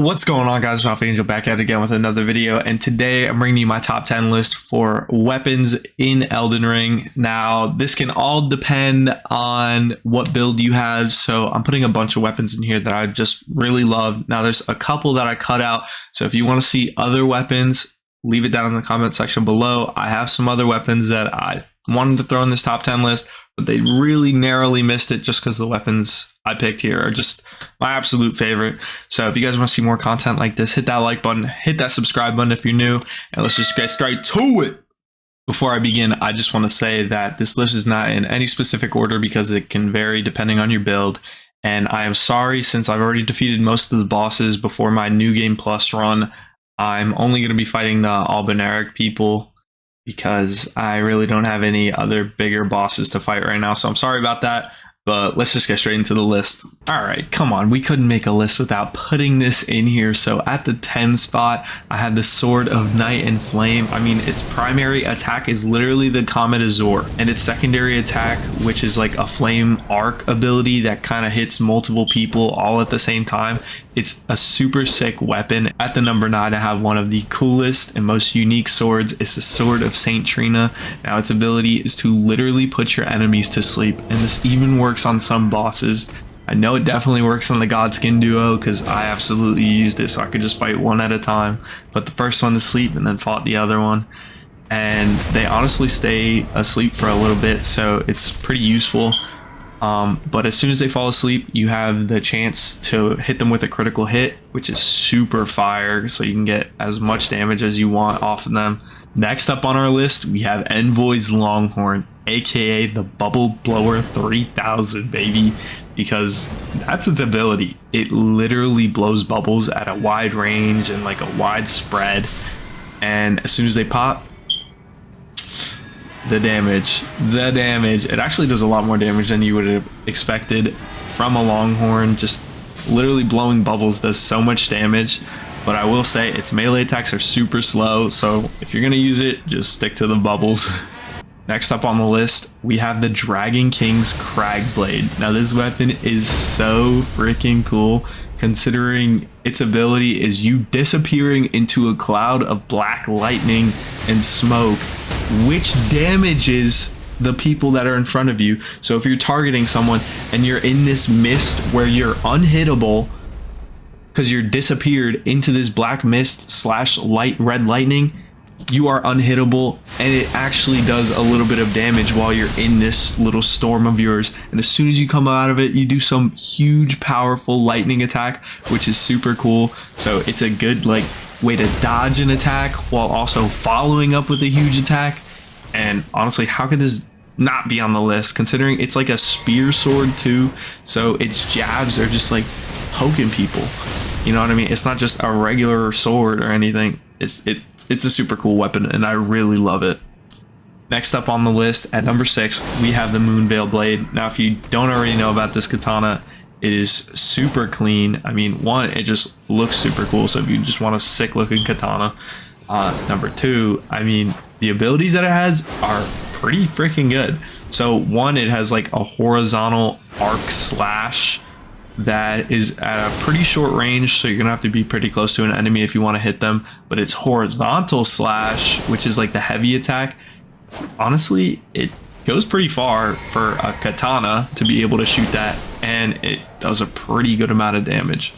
What's going on, guys? Off Angel back at it again with another video, and today I'm bringing you my top 10 list for weapons in Elden Ring. Now, this can all depend on what build you have, so I'm putting a bunch of weapons in here that I just really love. Now, there's a couple that I cut out, so if you want to see other weapons, leave it down in the comment section below. I have some other weapons that I wanted to throw in this top 10 list, but they really narrowly missed it just because the weapons I picked here are just my absolute favorite. So if you guys want to see more content like this, hit that like button, hit that subscribe button if you're new, and let's just get straight to it. Before I begin, I just want to say that this list is not in any specific order because it can vary depending on your build. And I am sorry, since I've already defeated most of the bosses before my New Game Plus run, I'm only going to be fighting the Albinaric people because I really don't have any other bigger bosses to fight right now. So I'm sorry about that. But let's just get straight into the list. All right, come on. We couldn't make a list without putting this in here. So at the 10 spot, I have the Sword of Night and Flame. I mean, its primary attack is literally the Comet Azure, and its secondary attack, which is like a flame arc ability that kind of hits multiple people all at the same time. It's a super sick weapon. At the number 9, I have one of the coolest and most unique swords. It's the Sword of Saint Trina. Now, its ability is to literally put your enemies to sleep, and this even works on some bosses. I know it definitely works on the Godskin duo because I absolutely used it so I could just fight one at a time. Put the first one to sleep and then fought the other one. And they honestly stay asleep for a little bit, so it's pretty useful. But as soon as they fall asleep, you have the chance to hit them with a critical hit, which is super fire, so you can get as much damage as you want off of them. Next up on our list, we have Envoy's Longhorn, aka the Bubble Blower 3000, baby, because that's its ability. It literally blows bubbles at a wide range and like a wide spread, and as soon as they pop, the damage, it actually does a lot more damage than you would have expected from a Longhorn. Just literally blowing bubbles does so much damage. But I will say its melee attacks are super slow, so if you're gonna use it, just stick to the bubbles. Next up on the list, we have the Dragon King's Cragblade. Now, this weapon is so freaking cool, considering its ability is you disappearing into a cloud of black lightning and smoke, which damages the people that are in front of you. So if you're targeting someone and you're in this mist where you're unhittable because you're disappeared into this black mist slash light red lightning, you are unhittable, and it actually does a little bit of damage while you're in this little storm of yours. And as soon as you come out of it, you do some huge powerful lightning attack, which is super cool. So it's a good like way to dodge an attack while also following up with a huge attack. And honestly, how could this not be on the list, considering it's like a spear sword too? So its jabs are just like poking people, you know what I mean? It's not just a regular sword or anything. It's a super cool weapon, and I really love it. Next up on the list, at number 6, we have the Moonveil Blade. Now, if you don't already know about this katana, it is super clean. I mean, one, it just looks super cool, so if you just want a sick looking katana. Number 2, I mean, the abilities that it has are pretty freaking good. So one, it has like a horizontal arc slash that is at a pretty short range, so you're gonna have to be pretty close to an enemy if you want to hit them. But it's horizontal slash, which is like the heavy attack. Honestly, it goes pretty far for a katana to be able to shoot that, and it does a pretty good amount of damage.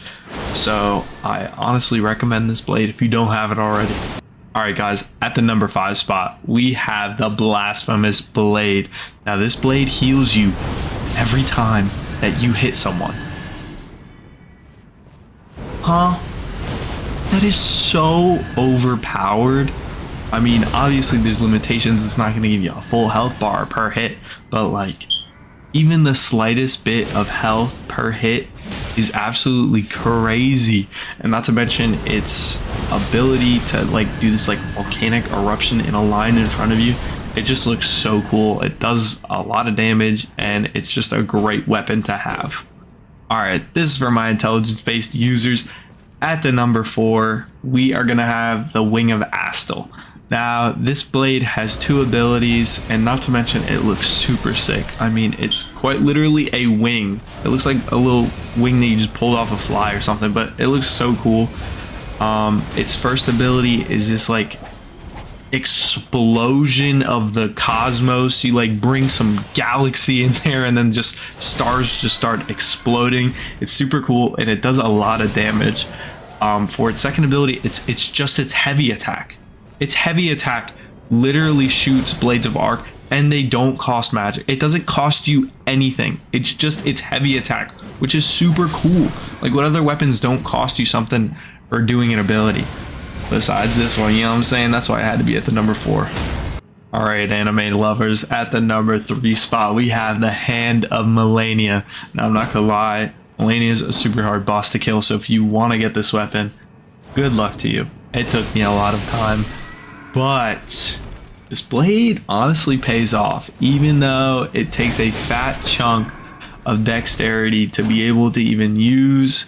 So I honestly recommend this blade if you don't have it already. Alright guys, at the number 5 spot, we have the Blasphemous Blade. Now, this blade heals you every time that you hit someone. Huh? That is so overpowered. I mean, obviously there's limitations. It's not going to give you a full health bar per hit, but like even the slightest bit of health per hit is absolutely crazy. And not to mention its ability to like do this like volcanic eruption in a line in front of you. It just looks so cool. It does a lot of damage, and it's just a great weapon to have. Alright, this is for my intelligence-based users. At the number 4, we are going to have the Wing of Astel. Now, this blade has 2 abilities, and not to mention, it looks super sick. I mean, it's quite literally a wing. It looks like a little wing that you just pulled off a fly or something, but it looks so cool. Its first ability is this like explosion of the cosmos. You like bring some galaxy in there, and then just stars just start exploding. It's super cool, and it does a lot of damage. For its second ability, it's just its heavy attack. Its heavy attack literally shoots blades of arc, and they don't cost magic. It doesn't cost you anything. It's just its heavy attack, which is super cool. Like, what other weapons don't cost you something for doing an ability besides this one? You know what I'm saying? That's why I had to be at the number 4. All right, anime lovers, at the number 3 spot, we have the Hand of Malenia. Now, I'm not gonna lie, Malenia is a super hard boss to kill, so if you want to get this weapon, good luck to you. It took me a lot of time. But this blade honestly pays off, even though it takes a fat chunk of dexterity to be able to even use.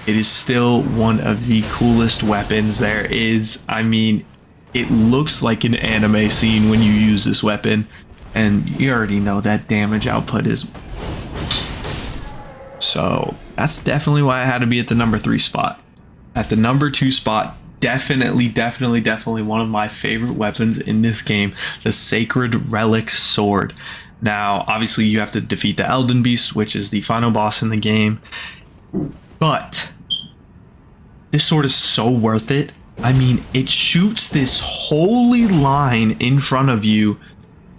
It is still one of the coolest weapons there is. I mean, it looks like an anime scene when you use this weapon, and you already know that damage output is. So that's definitely why I had to be at the number 3 spot. At the number 2 spot, definitely one of my favorite weapons in this game, the Sacred Relic Sword. Now, obviously, you have to defeat the Elden Beast, which is the final boss in the game, but this sword is so worth it. I mean, it shoots this holy line in front of you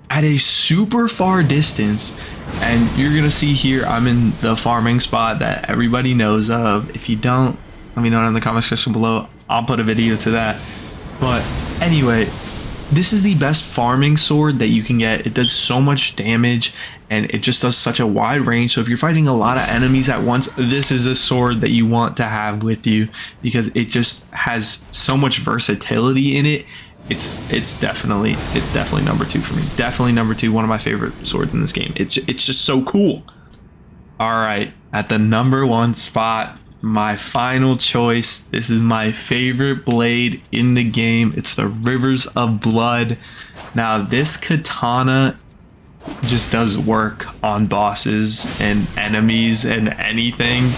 at a super far distance, and you're gonna see here I'm in the farming spot that everybody knows of. If you don't, let me know in the comment section below. I'll put a video to that. But anyway, this is the best farming sword that you can get. It does so much damage, and it just does such a wide range. So if you're fighting a lot of enemies at once, this is a sword that you want to have with you, because it just has so much versatility in it. It's definitely number 2 for me. Definitely number 2, one of my favorite swords in this game. It's just so cool. All right, at the number 1 spot, my final choice. This is my favorite blade in the game. It's the Rivers of Blood. Now, this katana just does work on bosses and enemies and anything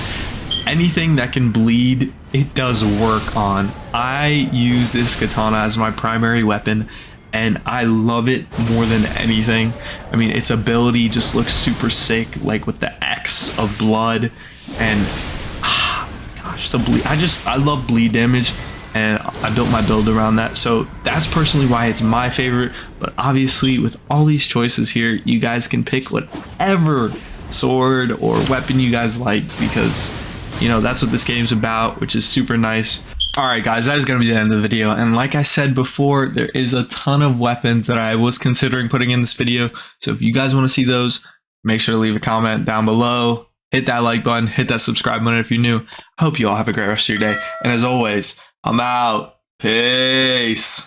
that can bleed. It does work on. I use this katana as my primary weapon, and I love it more than anything. I mean, its ability just looks super sick, like with the X of blood, and the bleed. I love bleed damage, and I built my build around that. So that's personally why it's my favorite. But obviously, with all these choices here, you guys can pick whatever sword or weapon you guys like, because you know that's what this game's about, which is super nice. All right, guys, that is going to be the end of the video. And like I said before, there is a ton of weapons that I was considering putting in this video. So if you guys want to see those, make sure to leave a comment down below. Hit that like button, hit that subscribe button if you're new. I hope you all have a great rest of your day. And as always, I'm out. Peace.